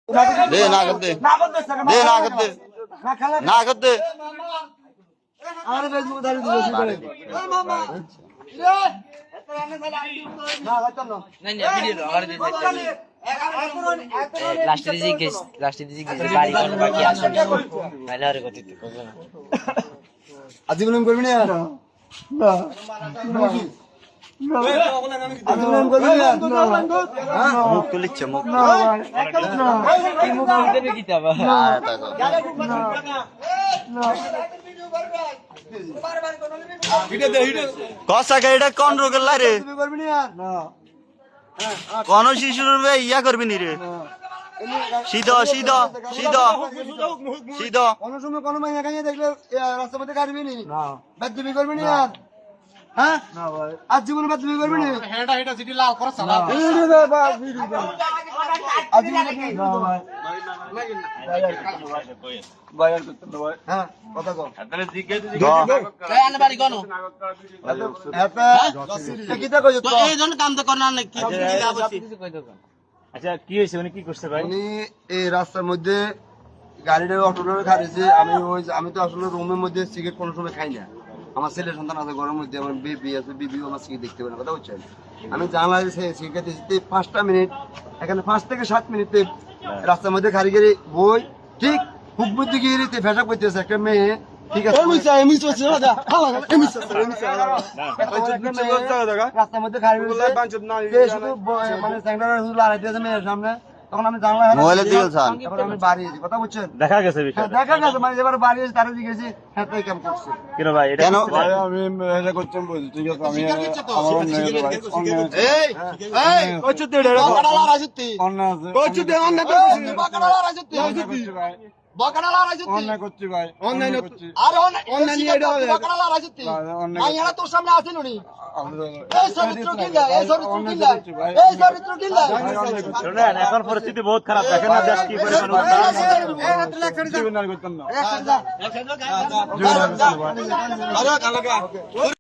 দে না করতে দে না করতে না করতে আমার ফেসবুক দাঁড়িয়ে দিল মামা লাস্টের দিকে বাড়ি কোনো বাকি আসে নাহলে আর গতি করবে না আজীবন করবি না আজীবন করবি না মুখ তুলিচ্ছে মুখ দেবে কি তা কসা গাড়িটা কোন রোগের লারে করবি না কোন শিশুর ইয়া করবি নি রে সিধা সিধা সিধা সিধা কোন সময় কোন মাইয়া কাইয়া দেখলে রাস্তার মধ্যে কাটবি নি বাদবি করবি না হ্যাঁ না ভাই আজ জীবনে বাদবি করবি না হেটা সিটি লাল করে সালা আজ জীবনে না ভাই বাইর করতে ভাই হ্যাঁ কথা কও তাহলে জিজ্ঞেস তাই আনে বাড়ি কোন এটা কিটা কইছো তো এই জন্য কাম তো করনা না কি কই দাও আচ্ছা কি হয়েছে উনি কি করছে ভাই? উনি এই রাস্তার মধ্যে গাড়িটা অটোটা খাড়িয়েছে আমি তো আসলে রুমের মধ্যে সিগারেট কোনো সময় খাই না আমার ছেলে সন্তান আছে ঘরের মধ্যে আমার বেবি আছে বেবিও আমার সিগারেট দেখতে পারে না কথা বুঝছেন আমি জানলায় সিগারেট দিতে 5টা মিনিট এখানে 5 থেকে 7 মিনিটে রাস্তার মধ্যে খাড়ি গেলে বই ঠিক খুব বুদ্ধি গিয়ে ফেসা করতেছে একটা মেয়ে ঠিক আছে রাস্তার মধ্যে খাড়ি শুধু মানে স্যাংটার লড়াই দিয়েছে মেয়ের সামনে তখন আমি জানলা মোবাইলে দিয়েছেন তারপর আমি বাড়ি এসেছি কথা বুঝছেন দেখা গেছে বিষয় দেখা গেছে মানে এবার বাড়ি এসে তারা জিজ্ঞেসি হ্যাঁ তাই কেমন করছে কেন ভাই এটা কেন আমি এটা করতাম বলছি ঠিক আছে আমি অন্যায় করছি ভাই তোর সামনে আসেন উনি শুনেন এখন পরিস্থিতি বহুত খারাপ দেখেন না দেশ কি করে মানুষ